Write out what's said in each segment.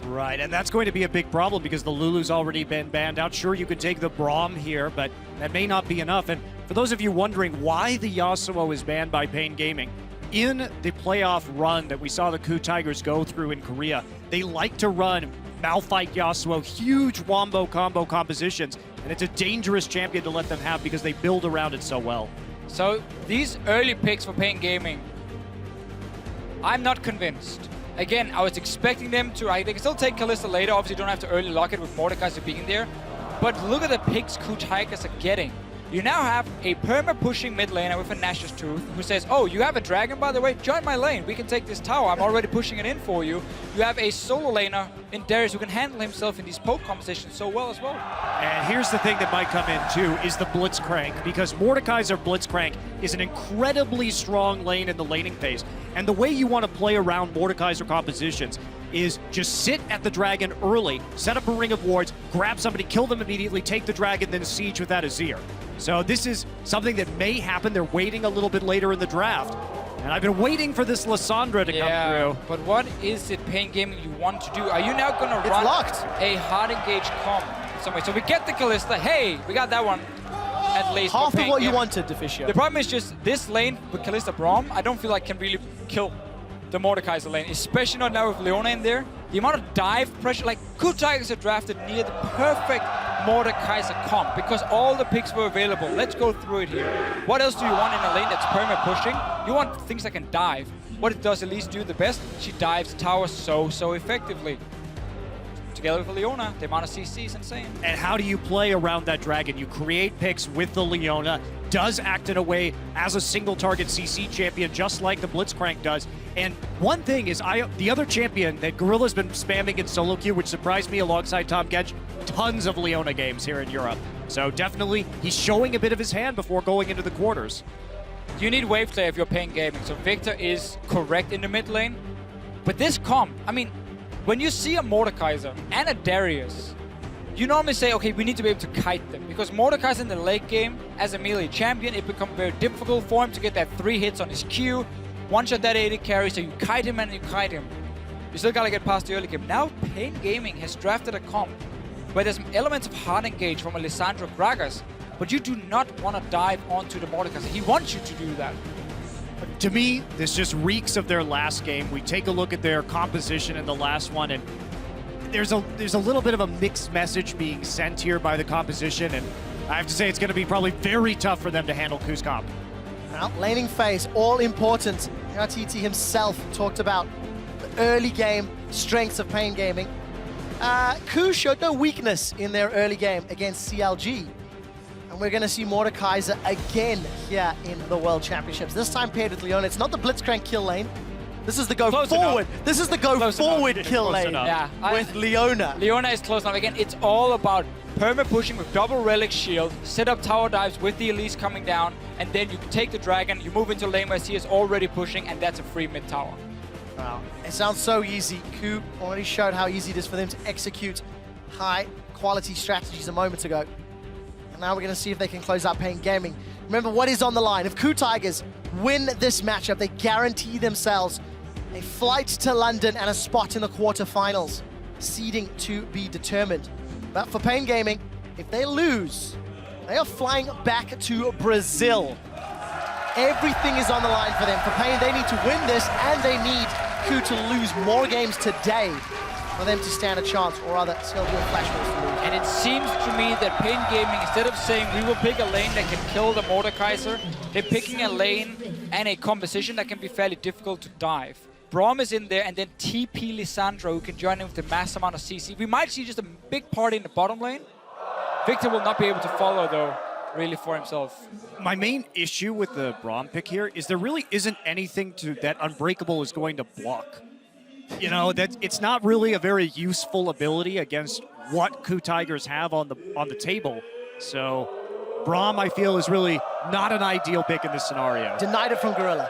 Right, and that's going to be a big problem because the Lulu's already been banned out. Sure, you could take the Braum here, but that may not be enough. And for those of you wondering why the Yasuo is banned by paiN Gaming, in the playoff run that we saw the KOO Tigers go through in Korea, they like to run Malphite Yasuo, huge wombo combo compositions, and it's a dangerous champion to let them have because they build around it so well. So these early picks for paiN Gaming, I'm not convinced. Again, I was expecting them to, they can still take Kalista later, obviously don't have to early lock it with Mordekaiser being there, but look at the picks KOO Tigers are getting. You now have a perma-pushing mid laner with a Nash's Tooth who says, oh, you have a dragon, by the way? Join my lane. We can take this tower. I'm already pushing it in for you. You have a solo laner in Darius who can handle himself in these poke compositions so well as well. And here's the thing that might come in, too, is the Blitzcrank, because Mordekaiser Blitzcrank is an incredibly strong lane in the laning phase. And the way you want to play around Mordekaiser compositions is just sit at the dragon early, set up a ring of wards, grab somebody, kill them immediately, take the dragon, then siege with that Azir. So this is something that may happen. They're waiting a little bit later in the draft. And I've been waiting for this Lissandra to come through. But what is it paiN Gaming you want to do? Are you now going to run a hard engage comp in some way? So we get the Kalista. Hey, we got that one at least. Half of what you wanted, Deficio. The problem is just this lane with Kalista Braum, I don't feel like can really kill the Mordekaiser lane, especially not now with Leona in there. The amount of dive pressure, like KOO Tigers are drafted near the perfect Mordekaiser comp because all the picks were available. Let's go through it here. What else do you want in a lane that's perma pushing? You want things that can dive. What does Elise do the best? She dives towers so effectively. Together with Leona, the amount of CC is insane. And how do you play around that dragon? You create picks with the Leona, does act in a way as a single target CC champion, just like the Blitzcrank does. And one thing is, the other champion that Gorilla's been spamming in solo queue, which surprised me alongside Tom Gedge, tons of Leona games here in Europe. So definitely, he's showing a bit of his hand before going into the quarters. You need wave play if you're paiN Gaming, so Viktor is correct in the mid lane. But this comp, I mean, when you see a Mordekaiser and a Darius, you normally say, okay, we need to be able to kite them. Because Mordekaiser in the late game, as a melee champion, it becomes very difficult for him to get that 3 hits on his Q. One-shot that AD carry, so you kite him and you kite him. You still gotta get past the early game. Now paiN Gaming has drafted a comp where there's elements of hard engage from a Lissandra Gragas, but you do not want to dive onto the Mordekaiser. He wants you to do that. To me, this just reeks of their last game. We take a look at their composition in the last one, and there's a little bit of a mixed message being sent here by the composition, and I have to say it's going to be probably very tough for them to handle KOO's comp. Now, laning phase, all important. RTT himself talked about the early game strengths of paiN Gaming. KOO showed no weakness in their early game against CLG. And we're going to see Mordekaiser again here in the World Championships. This time paired with Leona. It's not the Blitzcrank kill lane. This is the go forward. This is the go forward kill lane with Leona. Leona is close enough. Again, it's all about perma-pushing with double relic shield, set up tower dives with the Elise coming down, and then you take the dragon, you move into lane where he is already pushing, and that's a free mid tower. Wow, it sounds so easy. KOO already showed how easy it is for them to execute high quality strategies a moment ago. And now we're going to see if they can close out paiN Gaming. Remember what is on the line. If KOO Tigers win this matchup, they guarantee themselves a flight to London and a spot in the quarterfinals. Seeding to be determined. But for paiN Gaming, if they lose, they are flying back to Brazil. Everything is on the line for them. For paiN, they need to win this, and they need KOO to lose more games today for them to stand a chance, or rather, Sylvia Flash wants to lose. And it seems to me that paiN Gaming, instead of saying we will pick a lane that can kill the Mordekaiser, they're picking a lane and a composition that can be fairly difficult to dive. Braum is in there, and then TP Lissandra, who can join in with the mass amount of CC. We might see just a big party in the bottom lane. Viktor will not be able to follow, though, really for himself. My main issue with the Braum pick here is there really isn't anything that Unbreakable is going to block. You know, that it's not really a very useful ability against what KOO Tigers have on the table. So Braum, I feel, is really not an ideal pick in this scenario. Denied it from Gorilla.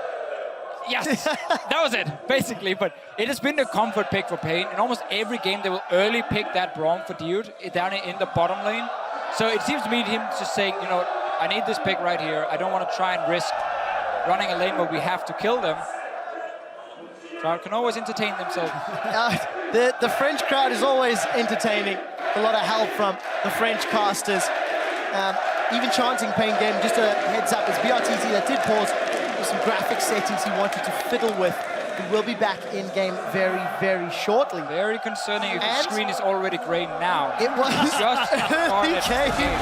Yes, that was it, basically. But it has been the comfort pick for paiN. In almost every game, they will early pick that Braum for Dioud down in the bottom lane. So it seems to me him just saying, you know, I need this pick right here. I don't want to try and risk running a lane where we have to kill them. Crowd can always entertain themselves. The French crowd is always entertaining. A lot of help from the French casters. Even chanting paiN Gaming, just a heads up, it's brTT that did pause for some graphic settings he wanted to fiddle with. He will be back in game very, very shortly. Very concerning if the screen is already grey now. It was just early game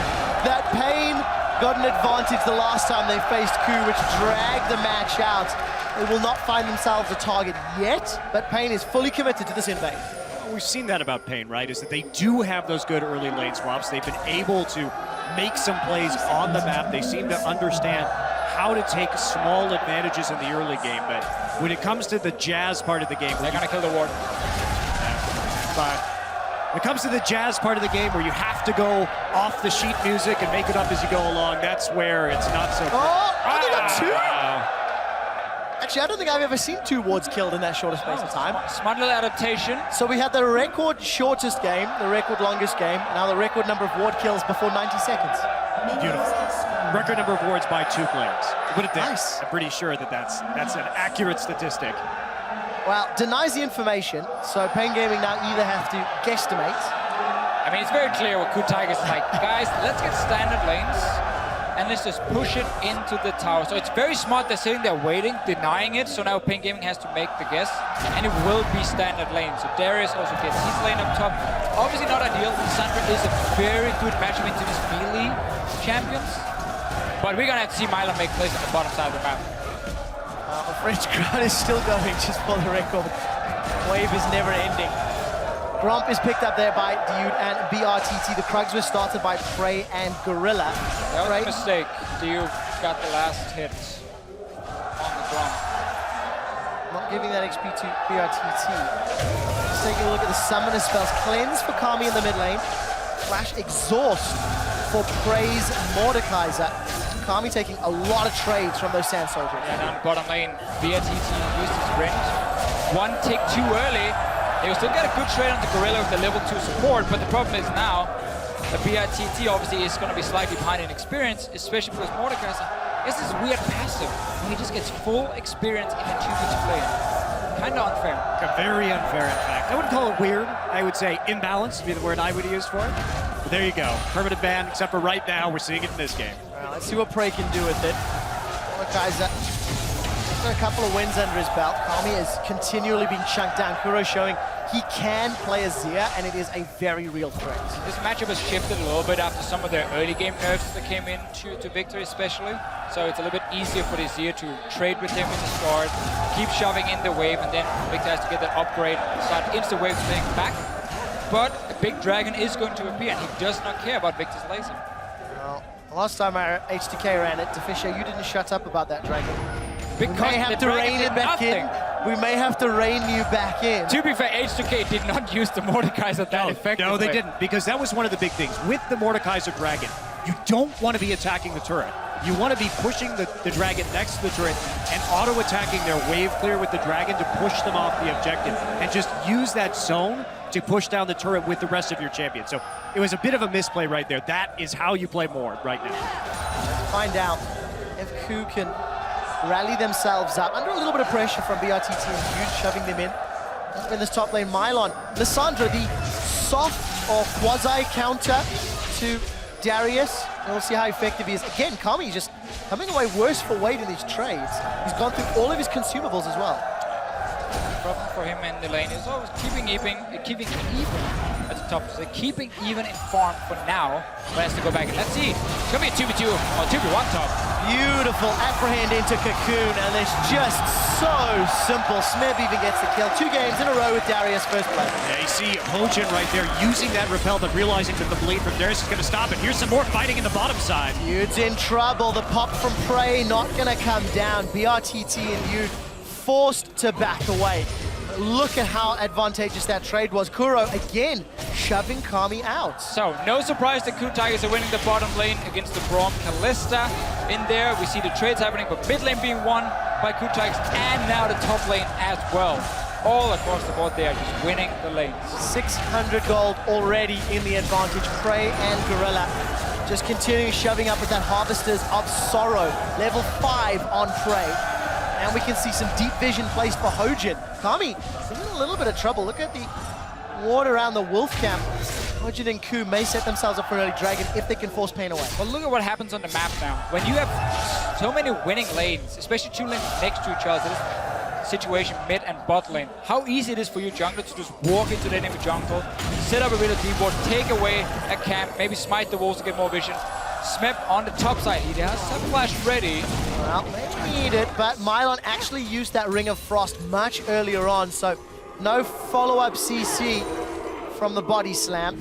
that paiN got an advantage the last time they faced KOO, which dragged the match out. They will not find themselves a target yet, but paiN is fully committed to this invade. We've seen that about paiN, right? Is that they do have those good early lane swaps. They've been able to make some plays on the map. They seem to understand how to take small advantages in the early game, but when it comes to the jazz part of the game, they're gonna kill the ward. But when it comes to the jazz part of the game where you have to go off the sheet music and make it up as you go along, that's where it's not so. Oh, they got two. Actually, I don't think I've ever seen 2 wards killed in that shorter space of time. Smart little adaptation. So we had the record shortest game, the record longest game, and now the record number of ward kills before 90 seconds. Beautiful. Record number of wards by 2 players. Put it there. Nice. I'm pretty sure that that's an accurate statistic. Well, denies the information, so paiN Gaming now either have to guesstimate. I mean, it's very clear what KOO Tigers is like. Guys, let's get standard lanes and let's just push it into the tower. So it's very smart. They're sitting there waiting, denying it. So now paiN Gaming has to make the guess, and it will be standard lane. So Darius also gets his lane up top. Obviously not ideal. Lissandra is a very good matchup into these melee champions. But we're gonna have to see Mylon make plays on the bottom side of the map. The French crowd is still going, just for the record. Wave is never ending. Braum is picked up there by Dioud and brTT. The Krugs were started by Prey and Gorilla. That was a mistake. Dioud got the last hit on the Braum. Not giving that XP to brTT. Just taking a look at the summoner spells. Cleanse for Kami in the mid lane. Flash Exhaust for Prey's Mordekaiser. Kami taking a lot of trades from those Sand Soldiers. And on bottom lane, brTT used his sprint. One tick too early. They will still get a good trade on the Gorilla with the level 2 support, but the problem is now the brTT obviously is going to be slightly behind in experience, especially because Mordekaiser is this weird passive where he just gets full experience in a 2v2 lane. Kind of unfair. Very unfair, in fact. I wouldn't call it weird. I would say imbalanced would be the word I would use for it. But there you go. Permanent ban, except for right now, we're seeing it in this game. Let's see what Prey can do with it. Mordekaiser a couple of wins under his belt. Kami is continually being chunked down. Kuro showing he can play Azir, and it is a very real threat. This matchup has shifted a little bit after some of their early game nerfs that came in to Viktor especially. So it's a little bit easier for the Azir to trade with him in the start, keep shoving in the wave, and then Viktor has to get that upgrade, start instant wave thing back. But a big dragon is going to appear, and he does not care about Viktor's laser. Well, last time our HTK ran it, Deficio, you didn't shut up about that dragon. Because we may have to rein it back in. We may have to rein you back in. To be fair, H2K did not use the Mordekaiser that effectively. No, they didn't, because that was one of the big things. With the Mordekaiser Dragon, you don't want to be attacking the turret. You want to be pushing the dragon next to the turret and auto-attacking their wave clear with the dragon to push them off the objective and just use that zone to push down the turret with the rest of your champion. So it was a bit of a misplay right there. That is how you play Mord right now. Let's find out if KOO can rally themselves up under a little bit of pressure from brTT and Dioud, shoving them in this top lane. Mylon, Lissandra, the soft or quasi counter to Darius, and we'll see how effective he is. Again, Kami just coming away worse for weight in these trades. He's gone through all of his consumables as well. The problem for him in the lane is always keeping even at the top. So keeping even in farm for now, but has to go back and let's see. It's gonna be a 2v2 or 2v1 top. Beautiful apprehend into Cocoon, and it's just so simple. Smeb even gets the kill. 2 games in a row with Darius first play. Yeah, you see Hojin right there using that repel, but realizing that the bleed from Darius is going to stop it. Here's some more fighting in the bottom side. Dioud's in trouble. The pop from Prey not going to come down. brTT and Dioud forced to back away. Look at how advantageous that trade was. Kuro again shoving Kami out. So no surprise the KOO Tigers are winning the bottom lane against the Braum Kalista. In there we see the trades happening, but mid lane being won by KOO Tigers and now the top lane as well. All across the board they are just winning the lanes. 600 gold already in the advantage. Prey and Gorilla just continuing shoving up with that Harvesters of Sorrow. Level 5 on Prey. And we can see some deep vision placed for Hojin. Kami is in a little bit of trouble. Look at the ward around the wolf camp. Hojin and KOO may set themselves up for an early dragon if they can force paiN away. But look at what happens on the map now. When you have so many winning lanes, especially 2 lanes next to each other, this situation mid and bot lane, how easy it is for you jungler to just walk into the enemy jungle, set up a bit of deep ward, take away a camp, maybe smite the walls to get more vision. Smeb on the top side, he has some flash ready. Well, they need it, but Mylon actually used that Ring of Frost much earlier on, so no follow-up CC from the body slam.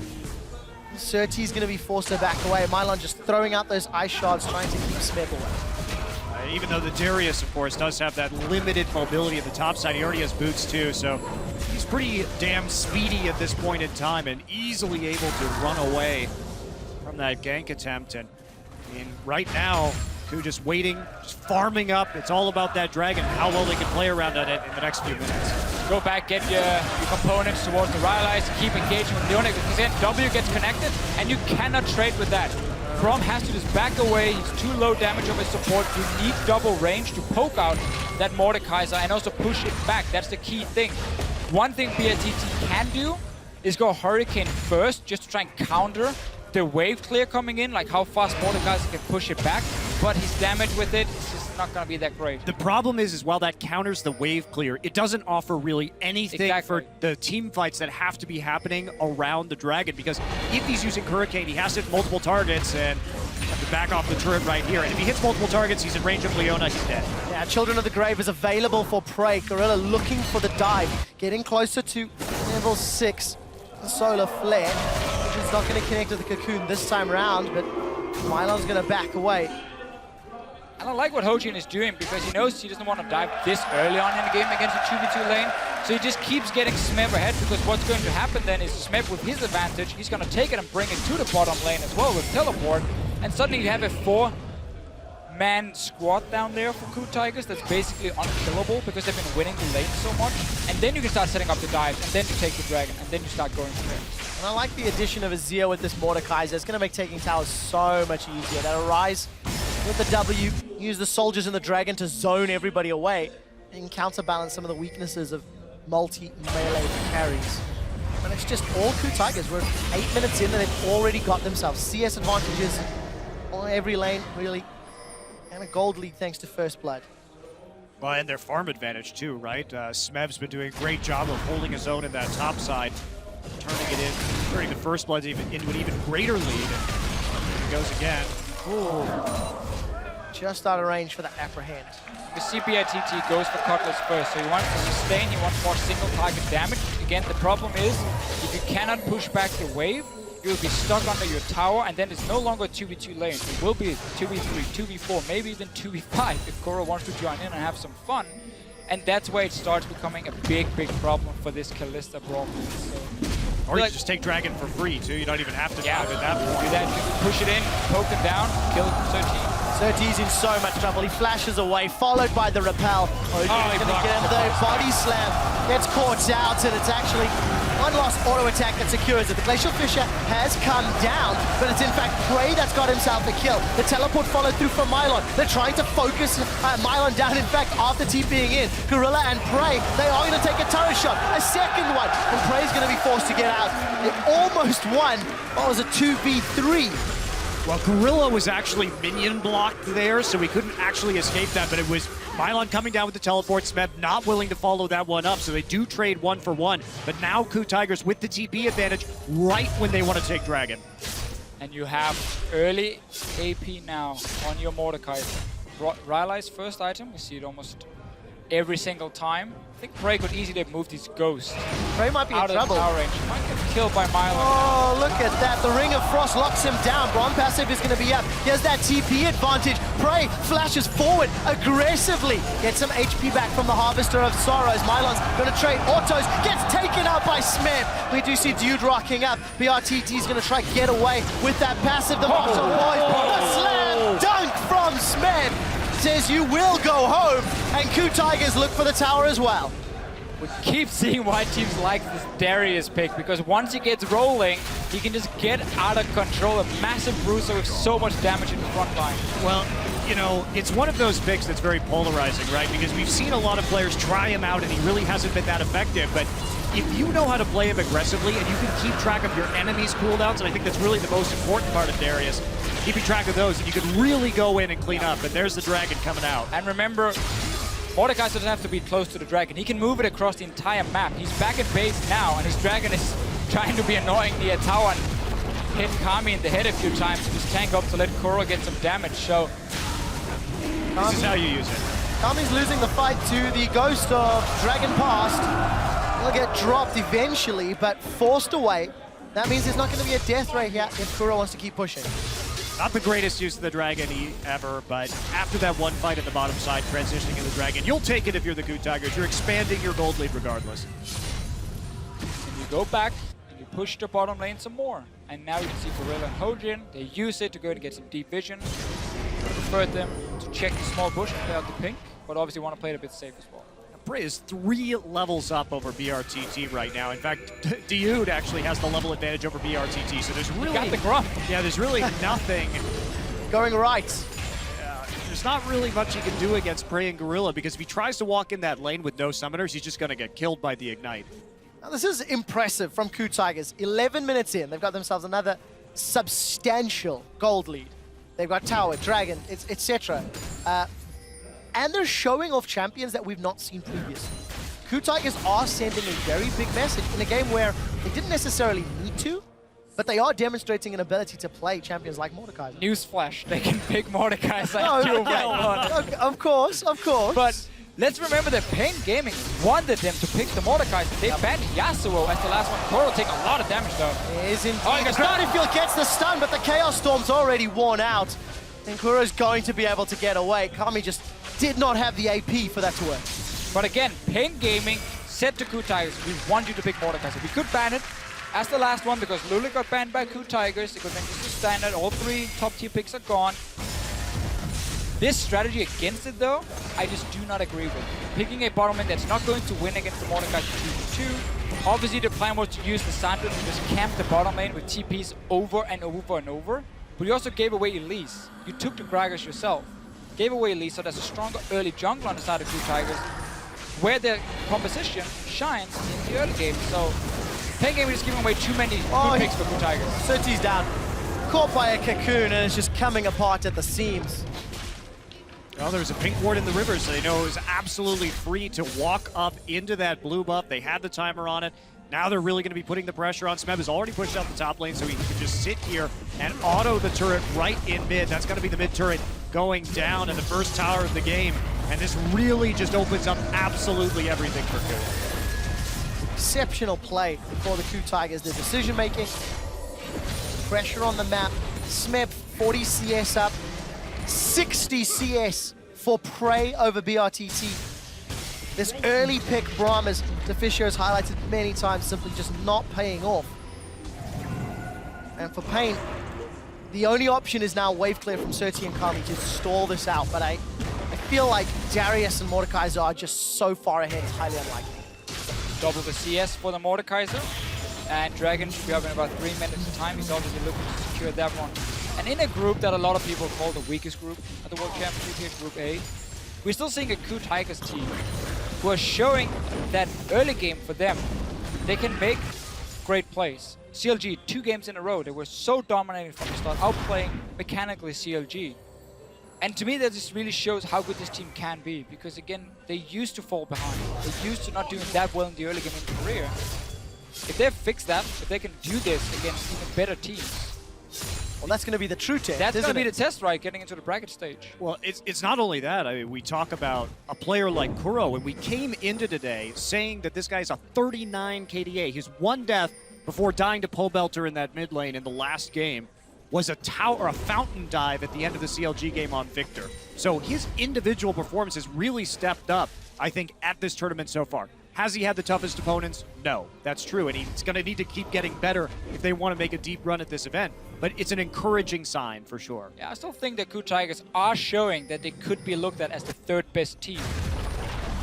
SirT is going to be forced to back away. Mylon just throwing out those ice shards, trying to keep Smeb away. Even though the Darius, of course, does have that limited mobility at the top side, he already has boots too, so he's pretty damn speedy at this point in time and easily able to run away from that gank attempt. And I mean, right now, KOO just waiting, just farming up. It's all about that dragon, how well they can play around it in the next few minutes. Go back, get your components towards the Rylai's, keep engaging with Leona, because then W gets connected, and you cannot trade with that. Braum has to just back away, he's too low damage of his support. You need double range to poke out that Mordekaiser and also push it back. That's the key thing. One thing brTT can do is go Hurricane first, just to try and counter the wave clear coming in, like how fast Mordekaiser can push it back, but his damage with it is just not going to be that great. The problem is while that counters the wave clear, it doesn't offer really anything for the team fights that have to be happening around the dragon, because if he's using Hurricane, he has to hit multiple targets and have to back off the turret right here. And if he hits multiple targets, he's in range of Leona, he's dead. Yeah, Children of the Grave is available for prey. Gorilla looking for the dive, getting closer to level 6. The Solar Flare, which is not going to connect to the Cocoon this time around, but Mylon's going to back away. And I like what Hojin is doing, because he knows he doesn't want to dive this early on in the game against a 2v2 lane. So he just keeps getting Smeb ahead, because what's going to happen then is Smeb with his advantage, he's going to take it and bring it to the bottom lane as well with teleport. And suddenly you have a 4-man squad down there for KOO Tigers that's basically unkillable, because they've been winning the lane so much. And then you can start setting up the dives, and then you take the dragon, and then you start going from there. And I like the addition of Azir with this Mordekaiser. It's going to make taking towers so much easier. That Arise with the W, use the soldiers and the dragon to zone everybody away and counterbalance some of the weaknesses of multi-melee carries. And it's just all KOO Tigers. We're 8 minutes in and they've already got themselves CS advantages on every lane, really. And a gold lead thanks to First Blood. Well, and their farm advantage too, right? Smeb's been doing a great job of holding his own in that top side, turning it in, turning the First Blood into an even greater lead. And here it goes again. Ooh. Just out of range for the apprehend. The brTT goes for Cutlass first, so he wants to sustain, he wants more single target damage. Again, the problem is, if you cannot push back the wave, you will be stuck under your tower, and then it's no longer a 2v2 lane. It will be 2v3, 2v4, maybe even 2v5 if Kuro wants to join in and have some fun. And that's where it starts becoming a big, big problem for this Kalista Braum. So, or you just take Dragon for free too, you don't even have to dive at that point. Do that, just push it in, poke him down, kill SirT. SirT's in so much trouble. He flashes away, followed by the repel. Hojin is going to get into the body slam. Gets caught out, and it's actually one lost auto attack that secures it. The Glacial Fissure has come down, but it's in fact prey that's got himself a kill. The teleport followed through from Mylon. They're trying to focus Mylon down. In fact, after TPing in, Gorilla and prey, they are going to take a turret shot. A second one, and prey's going to be forced to get out. They almost won. What was a 2v3? Well, Gorilla was actually minion blocked there, so he couldn't actually escape that, but it was Mylon coming down with the teleport, Smeb not willing to follow that one up, so they do trade 1 for 1. But now KOO Tigers with the TP advantage right when they want to take Dragon. And you have early AP now on your Mordekaiser. Rylai's first item, we see it almost every single time. I think prey could easily move these ghosts. prey might be in trouble. Out of power range. He might get killed by Mylon. Oh, look at that. The Ring of Frost locks him down. Braum passive is going to be up. He has that TP advantage. Prey flashes forward aggressively. Gets some HP back from the Harvester of Sorrows. Mylon's going to trade autos. Gets taken out by Smeb. We do see Dioud rocking up. brTT is going to try to get away with that passive. The Marshal Boy. The slam dunk from Smeb. Says you will go home, and KOO Tigers look for the tower as well. We keep seeing why teams like this Darius pick, because once he gets rolling, he can just get out of control. A massive bruiser with so much damage in the front line. Well, you know, it's one of those picks that's very polarizing, right? Because we've seen a lot of players try him out and he really hasn't been that effective. But if you know how to play him aggressively and you can keep track of your enemy's cooldowns, and I think that's really the most important part of Darius, keeping track of those, and you can really go in and clean up. And there's the dragon coming out. And remember, Mordekaiser doesn't have to be close to the dragon. He can move it across the entire map. He's back in base now, and his dragon is trying to be annoying near tower and hit Kami in the head a few times to just tank up to let Kuro get some damage. So this is how you use it. Kami's losing the fight to the ghost of Dragon Past. He'll get dropped eventually, but forced away. That means there's not going to be a death ray here if Kuro wants to keep pushing. Not the greatest use of the dragon ever, but after that one fight at the bottom side, transitioning in the dragon, you'll take it if you're the KOO Tigers. You're expanding your gold lead regardless. and you go back and you push the bottom lane some more. And now you can see Gorilla and Hojin. They use it to go and get some deep vision. Preferred them to check the small bush and play out the pink, but obviously want to play it a bit safe as well. Bray is 3 levels up over brTT right now. In fact, Dioud actually has the level advantage over brTT, so there's really... Got the grump. Yeah, there's really nothing... Going right. There's not really much he can do against Bray and Gorilla, because if he tries to walk in that lane with no summoners, he's just going to get killed by the Ignite. Now, this is impressive from KOO Tigers. 11 minutes in, they've got themselves another substantial gold lead. They've got Tower, Dragon, etc. And they're showing off champions that we've not seen previously. KOO Tigers are sending a very big message in a game where they didn't necessarily need to, but they are demonstrating an ability to play champions like Mordekaiser. Newsflash, they can pick Mordekaiser. Okay, of course. But let's remember that paiN Gaming wanted them to pick the Mordekaiser. They banned Yasuo as the last one. Kuro taking a lot of damage though. It is indeed. The Battlefield gets the stun, but the Chaos Storm's already worn out. And Kuro's going to be able to get away. Kami just did not have the AP for that to work. But again, paiN Gaming said to KOO Tigers, we want you to pick Mordekaiser. We could ban it as the last one because Lulu got banned by KOO Tigers. It could then just be standard. All 3 top tier picks are gone. This strategy against it though, I just do not agree with. Picking a bottom lane that's not going to win against the Mordekaiser 2v2. Obviously the plan was to use Lissandra to just camp the bottom lane with TPs over and over and over. But you also gave away Elise. You took the Gragas yourself. Gave away Elise, so there's a stronger early jungle on the side of KOO Tigers, where their composition shines in the early game. So paiN Gaming is giving away too many good picks for KOO Tigers. SirT's down. Caught by a cocoon, and it's just coming apart at the seams. Well, there was a pink ward in the river, so they know it was absolutely free to walk up into that blue buff. They had the timer on it. Now they're really going to be putting the pressure on. Smeb has already pushed out the top lane, so he can just sit here and auto the turret right in mid. That's going to be the mid turret going down in the first tower of the game. And this really just opens up absolutely everything for KOO. Exceptional play for the KOO Tigers. Their decision making, pressure on the map. Smeb 40 CS up, 60 CS for Prey over brTT. This early pick Braum, as Deficio has highlighted many times, simply just not paying off. And for paiN, the only option is now wave clear from SirT and Kami to stall this out. But I feel like Darius and Mordekaiser are just so far ahead, it's highly unlikely. Double the CS for the Mordekaiser. And Dragon should be up in about 3 minutes of time. He's obviously looking to secure that one. And in a group that a lot of people call the weakest group at the World Championship here, Group A, we're still seeing a KOO Tigers team who are showing that early game for them, they can make great plays. CLG, 2 games in a row, they were so dominating from the start, outplaying mechanically CLG. And to me, that just really shows how good this team can be, because again, they used to fall behind. They used to not doing that well in the early game in career. If they fix that, if they can do this against even better teams, well, that's going to be the true test. that's going to be the test, right, getting into the bracket stage. Well, it's not only that. I mean, we talk about a player like Kuro, and we came into today saying that this guy's a 39 KDA. He's 1 death before dying to pole belter in that mid lane in the last game. Was a tower, a fountain dive at the end of the CLG game on Viktor. So his individual performance has really stepped up, I think, at this tournament so far. Has he had the toughest opponents? No, that's true, and he's going to need to keep getting better if they want to make a deep run at this event. But it's an encouraging sign for sure. Yeah, I still think that KOO Tigers are showing that they could be looked at as the 3rd best team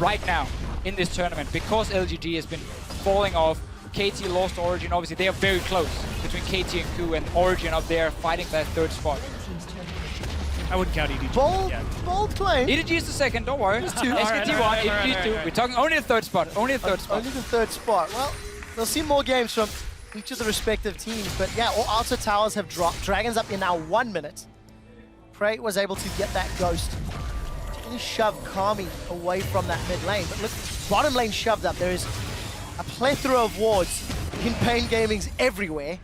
right now in this tournament, because LGD has been falling off. KT lost Origin. Obviously, they are very close between KT and KOO, and Origin up there fighting that 3rd spot. I wouldn't count EDG Bold, yet. bold claim. EDG is the second, don't worry. Just two. SKT1, Alright, EDG 2. We're talking only the third spot. Only the third spot. Only the third spot. Well, we'll see more games from each of the respective teams. But yeah, all outer towers have dropped. Dragons up in now 1 minute. Prey was able to get that ghost. Trying to shove Kami away from that mid lane. But look, bottom lane shoved up. There is a plethora of wards in paiN Gaming's everywhere.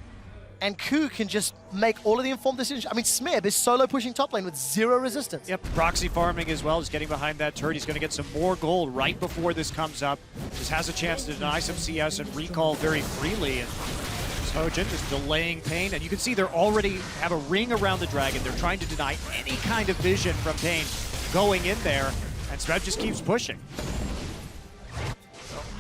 And KOO can just make all of the informed decisions. I mean, Smeb is solo pushing top lane with 0 resistance. Yep, proxy farming as well. He's getting behind that turret. He's going to get some more gold right before this comes up. Just has a chance to deny some CS and recall very freely. And Hojin just delaying paiN. And you can see they're already have a ring around the dragon. They're trying to deny any kind of vision from paiN going in there. And Smeb just keeps pushing.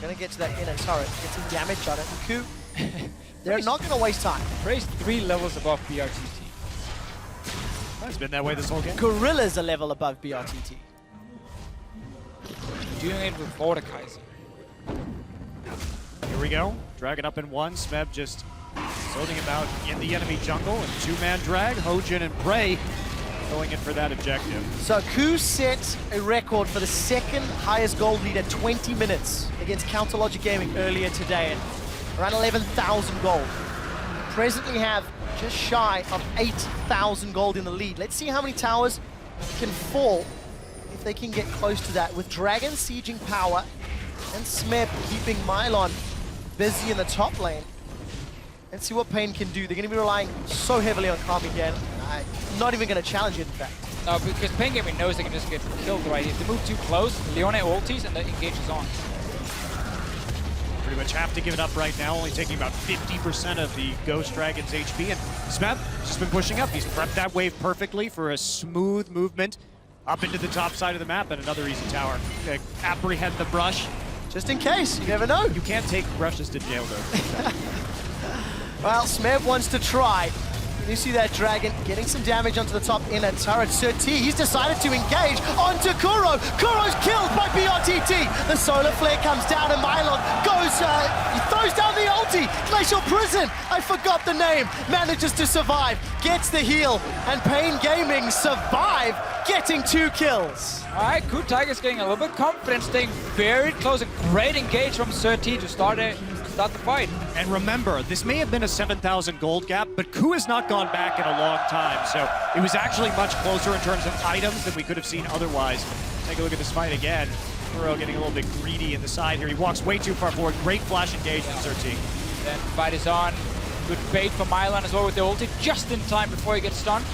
Gonna get to that inner turret, get some damage on it. And KOO, they're not gonna waste time. Prey's 3 levels above brTT. It's been that way this whole game. Gorilla's a level above brTT. Doing it with Mordekaiser. Here we go. Dragon up in 1. Smeb just sorting him out in the enemy jungle. And 2-man drag. Hojin and Prey going in for that objective. So KOO set a record for the second highest gold lead at 20 minutes against Counter Logic Gaming earlier today at around 11,000 gold. Presently have just shy of 8,000 gold in the lead. Let's see how many towers can fall if they can get close to that, with Dragon sieging power and Smeb keeping Mylon busy in the top lane. Let's see what paiN can do. They're going to be relying so heavily on Kami again. Not even going to challenge it, in fact. No, because paiN Gaming knows they can just get killed right here. If they move too close, Leona ultis and the engage is on. Pretty much have to give it up right now, only taking about 50% of the Ghost Dragon's HP. And Smeb just been pushing up. He's prepped that wave perfectly for a smooth movement up into the top side of the map and another easy tower. Apprehend the brush. Just in case, you never know. You can't take brushes to jail, though. Well, Smeb wants to try. You see that dragon getting some damage onto the top inner turret. SirT, he's decided to engage onto Kuro. Kuro's killed by brTT. The solar flare comes down and Mylon goes, he throws down the ulti. Glacial Prison, I forgot the name. Manages to survive, gets the heal, and paiN Gaming survive, getting 2 kills. All right, KOO Tigers getting a little bit confident, staying very close. A great engage from SirT to start the fight. And remember, this may have been a 7,000 gold gap, but KOO has not gone back in a long time, so it was actually much closer in terms of items than we could have seen otherwise. Take a look at this fight again. Kuro getting a little bit greedy in the side here. He walks way too far forward. Great flash engagement, SirT. Then fight is on. Good bait for Mylon as well with the ulti, just in time before he gets stunned.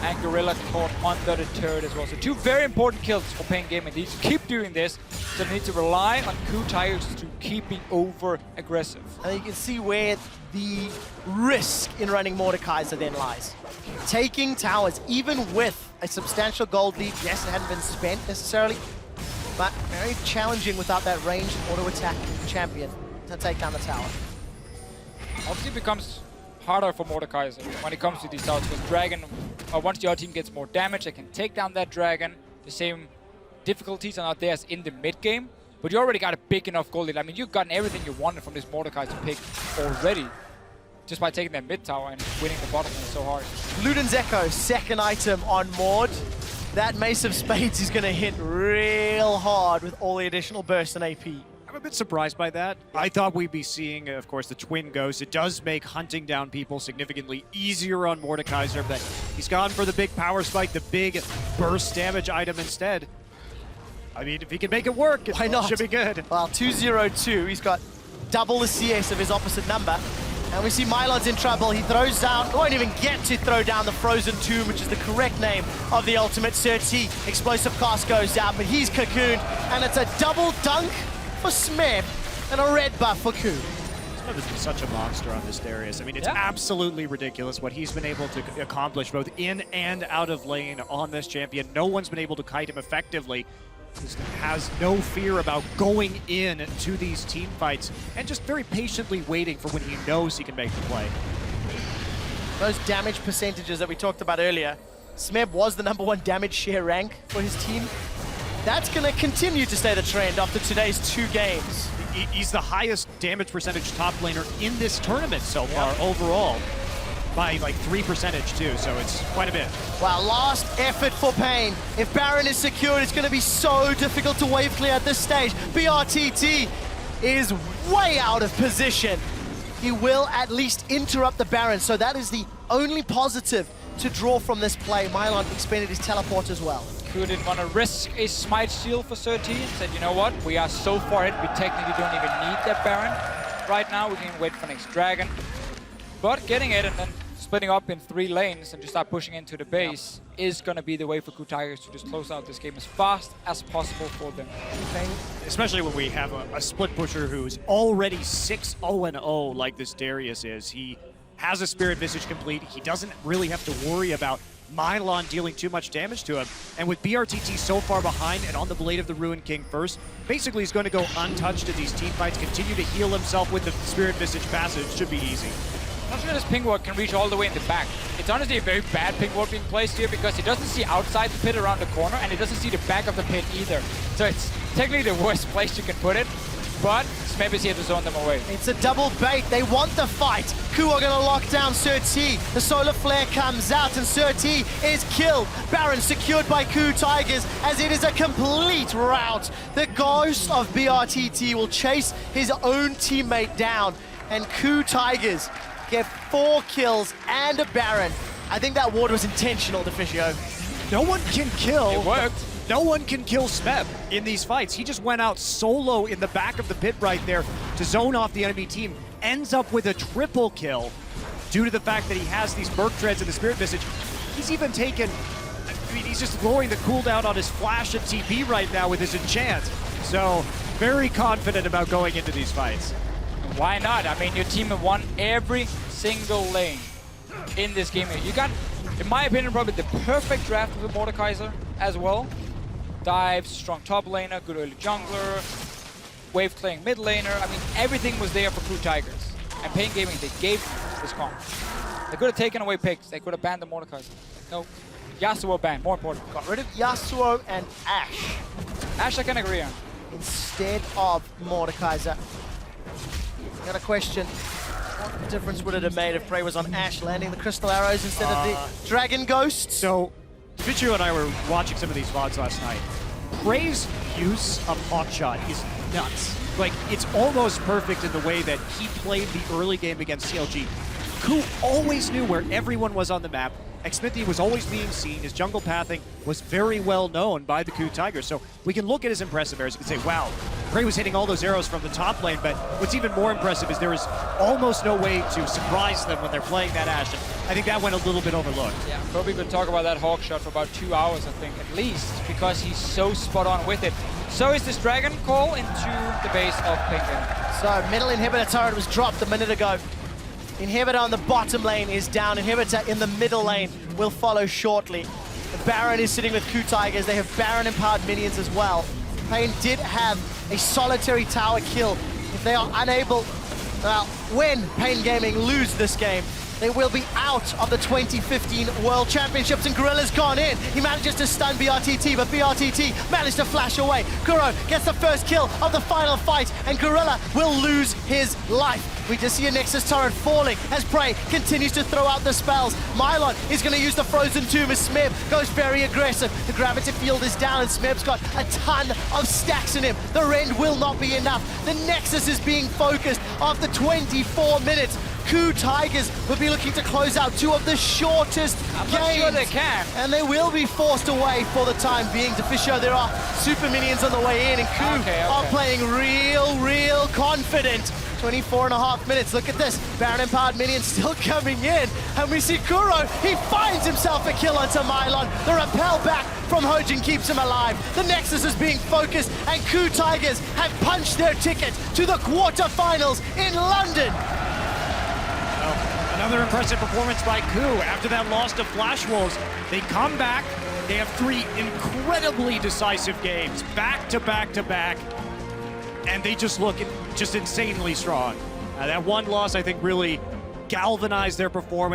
And Gorilla caught under the turret as well. So 2 very important kills for paiN Gaming. They need to keep doing this, so they need to rely on KOO Tigers to keep being over-aggressive. And you can see where the risk in running Mordekaiser then lies. Taking towers, even with a substantial gold lead. Yes, it hadn't been spent necessarily, but very challenging without that ranged auto-attack champion to take down the tower. Obviously it becomes harder for Mordekaiser when it comes to these towers, because Dragon, once your team gets more damage, they can take down that Dragon. The same difficulties are not there as in the mid game, but you already got a big enough gold lead. I mean, you've gotten everything you wanted from this Mordekaiser pick already, just by taking that mid tower and winning the bottom lane so hard. Luden's Echo, second item on Mord. That Mace of Spades is going to hit real hard with all the additional burst and AP. I'm a bit surprised by that. I thought we'd be seeing, of course, the twin ghosts. It does make hunting down people significantly easier on Mordekaiser, but he's gone for the big power spike, the big burst damage item instead. I mean, if he can make it work, why not? It should be good. Well, 202, he's got double the CS of his opposite number. And we see Mylon's in trouble. He throws down, won't even get to throw down the Frozen Tomb, which is the correct name of the ultimate. SirT, explosive cast goes out, but he's cocooned, and it's a double dunk for Smeb and a red buff for KOO. Smeb has been such a monster on this Darius. I mean, it's absolutely ridiculous what he's been able to accomplish both in and out of lane on this champion. No one's been able to kite him effectively. Just has no fear about going in to these team fights and just very patiently waiting for when he knows he can make the play. Those damage percentages that we talked about earlier, Smeb was the #1 damage share rank for his team. That's going to continue to stay the trend after today's 2 games. He's the highest damage percentage top laner in this tournament so far overall. by like 3% too, so it's quite a bit. Wow, last effort for paiN. If Baron is secured, it's going to be so difficult to wave clear at this stage. brTT is way out of position. He will at least interrupt the Baron, so that is the only positive to draw from this play. Mylon expended his teleport as well. KOO didn't want to risk a smite shield for SirT and said, you know what, we are so far in, we technically don't even need that Baron right now. We can wait for next dragon. But getting it and then splitting up in 3 lanes and just start pushing into the base is going to be the way for KOO Tigers to just close out this game as fast as possible for them. Especially when we have a split pusher who's already 6-0-0 like this Darius is. He has a Spirit Visage complete. He doesn't really have to worry about Mylon dealing too much damage to him. And with brTT so far behind and on the Blade of the Ruined King first, basically he's going to go untouched in these team fights, continue to heal himself with the Spirit Visage passive. Should be easy. Not sure this ping ward can reach all the way in the back. It's honestly a very bad ping ward being placed here because he doesn't see outside the pit around the corner and he doesn't see the back of the pit either. So it's technically the worst place you can put it, but Smeb is here to zone them away. It's a double bait. They want the fight. KOO are going to lock down SirT. The solar flare comes out and SirT is killed. Baron secured by KOO Tigers as it is a complete rout. The ghost of brTT will chase his own teammate down and KOO Tigers get 4 kills and a Baron. I think that ward was intentional, Deficio. No one can kill. It worked. No one can kill Smeb in these fights. He just went out solo in the back of the pit right there to zone off the enemy team. Ends up with a triple kill due to the fact that he has these Merc Treads and the Spirit Visage. He's even taken, I mean, he's just lowering the cooldown on his Flash and TP right now with his enchant. So very confident about going into these fights. Why not? I mean, your team have won every single lane in this game here. You got, in my opinion, probably the perfect draft with Mordekaiser as well. Dives, strong top laner, good early jungler, wave clearing mid laner. I mean, everything was there for KOO Tigers. And paiN Gaming, they gave this comp. They could have taken away picks. They could have banned the Mordekaiser. No, Yasuo banned, more important. Got rid of Yasuo and Ashe Ashe, I can agree on. instead of Mordekaiser. Got a question. What difference would it have made if Prey was on Ashe landing the crystal arrows instead of the dragon ghosts? So, Deficio and I were watching some of these VODs last night. Prey's use of Hawkshot is nuts. Like, it's almost perfect in the way that he played the early game against CLG. KOO always knew where everyone was on the map. Xmithie was always being seen. His jungle pathing was very well known by the KOO Tigers. So we can look at his impressive arrows. You can say, wow, Prey was hitting all those arrows from the top lane, but what's even more impressive is there is almost no way to surprise them when they're playing that Ashe. And I think that went a little bit overlooked. Yeah, probably could talk about that Hawk shot for about 2 hours, I think, at least, because he's so spot on with it. So is this dragon call into the base of paiN Gaming. So middle inhibitor turret was dropped a minute ago. Inhibitor on the bottom lane is down. Inhibitor in the middle lane will follow shortly. The Baron is sitting with KOO Tigers. They have Baron-empowered minions as well. paiN did have a solitary tower kill. If they are unable, when paiN Gaming lose this game, they will be out of the 2015 World Championships, and Gorilla's gone in. He manages to stun brTT, but brTT managed to flash away. Kuro gets the first kill of the final fight, and Gorilla will lose his life. We just see a Nexus turret falling as Prey continues to throw out the spells. Mylon is going to use the Frozen Tomb as Smeb goes very aggressive. The gravity field is down and Smeb's got a ton of stacks in him. The Rend will not be enough. The Nexus is being focused after 24 minutes. KOO Tigers will be looking to close out 2 of the shortest games. Not sure they can. And they will be forced away for the time being. Deficio, there are super minions on the way in, and KOO are playing real confident. 24.5 minutes, look at this. Baron-empowered minions still coming in. And we see Kuro, he finds himself a kill onto Mylon. The repel back from Hojin keeps him alive. The Nexus is being focused, and KOO Tigers have punched their ticket to the quarterfinals in London. Another impressive performance by KOO. After that loss to Flash Wolves, they come back. They have 3 incredibly decisive games, back to back to back, and they just look just insanely strong. That one loss, I think, really galvanized their performance.